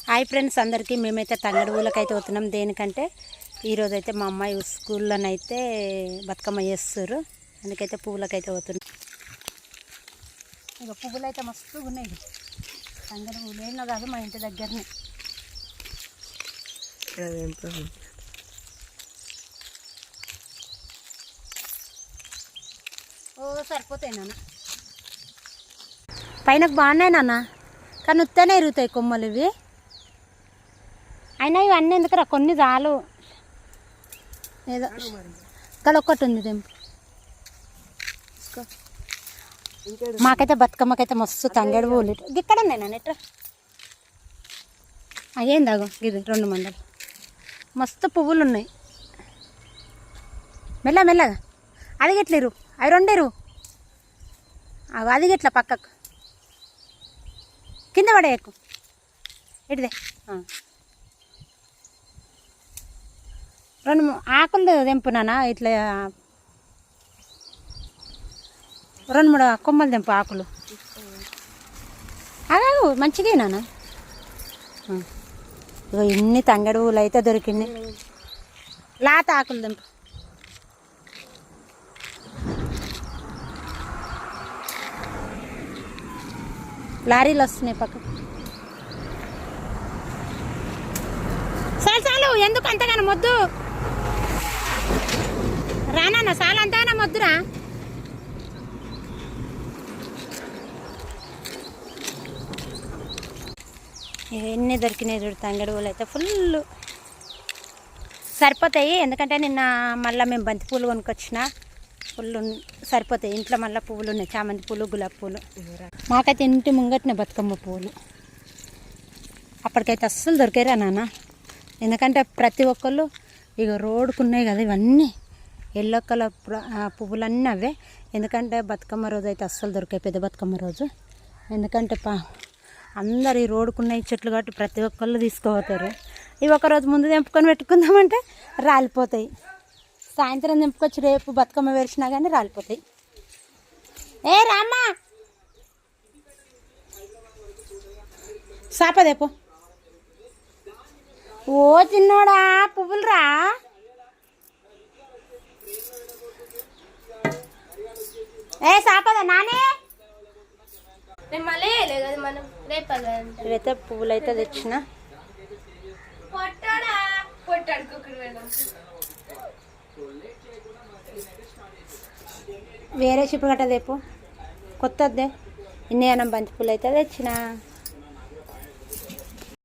Hi friends అందరికీ మేమైతే తంగడి ఊళ్ళకైతే పోతున్నాం. దేనికంటే ఈరోజైతే మా అమ్మాయి స్కూల్లోనైతే బతుకమ్మ చేస్తారు. అందుకైతే పువ్వులకైతే పోతున్నాం. ఇక పువ్వులు అయితే మస్తుగా ఉన్నాయి. తంగడి పువ్వులు ఏమో కాదు, మా ఇంటి దగ్గరనే. ఓ సరిపోతాయి నాన్న, పైనకు బాగున్నాయి నాన్న, కానీ ఉత్తనే ఇరుగుతాయి కొమ్మలు ఇవి. అయినా ఇవన్నీ ఎందుకురా, కొన్ని చాలు. ఏదో ఇక్కడ ఒక్కటి ఉంది తెంపు. మాకైతే బతుకమ్మకైతే మస్తు తంగేడు పువ్వులు ఇక్కడ ఉన్నాయి నాన్న. ఎట్రా అయ్యేంది అగో, ఇది 2 మండలు మస్తు పువ్వులు ఉన్నాయి. మెల్లగా అది గిట్లేరు, అవి 2 ఇరు. అది గిట్ల పక్కకు కింద పడేయకు. ఇటుదే 2 ఆకులు తెంపునానా, ఇట్లా 2-3 కొమ్మలు తెంపు ఆకులు. అగాగు మంచిదేనా. ఇగో ఇన్ని తంగడి పువ్వులు అయితే దొరికింది. లాత ఆకులు తెంపు. లారీలు వస్తున్నాయి పక్కకు. చాలు ఎందుకు అంతగానో మొద్దు రానా, చాలు అంతగానో మొద్దురా. ఎన్ని దొరికినాయి చూడు తంగడి పువ్వులు అయితే ఫుల్ సరిపోతాయి. ఎందుకంటే నిన్న మళ్ళీ మేము బంతి పూలు కొనుక్కొచ్చిన, ఫుల్ సరిపోతాయి. ఇంట్లో మళ్ళీ పువ్వులు ఉన్నాయి, చామంతి పూలు, గులాబీ పూలు. మాకైతే ఇంటి ముంగట్నే బతుకమ్మ పువ్వులు. అప్పటికైతే అస్సలు దొరికారా నాన్న, ఎందుకంటే ప్రతి ఒక్కళ్ళు ఇక రోడ్డుకు ఉన్నాయి కదా ఇవన్నీ. ఎల్లో కలర్ పువ్వులన్నీ అవే. ఎందుకంటే బతుకమ్మ రోజు అయితే అస్సలు దొరికాయి, పెద్ద బతుకమ్మ రోజు. ఎందుకంటే అందరు ఈ రోడ్డుకున్నాయి చెట్లు కాబట్టి ప్రతి ఒక్కళ్ళు తీసుకుపోతారు. ఇవి ఒకరోజు ముందు తెంపుకొని పెట్టుకుందామంటే రాలిపోతాయి. సాయంత్రం తెంపుకొచ్చి రేపు బతుకమ్మ వేసినా కానీ రాలిపోతాయి. ఏ రామ్మా సాపదేపో. ఓ చిన్నోడా పువ్వులు రా. ఏ సాపదా నానే. ఇవైతే పువ్వులు అయితే తెచ్చిన. వేరే చిప్పు గట్ట తెప్పు, కొత్తదే. ఇన్ని అన్నం బంతి పూలు అయితే తెచ్చిన.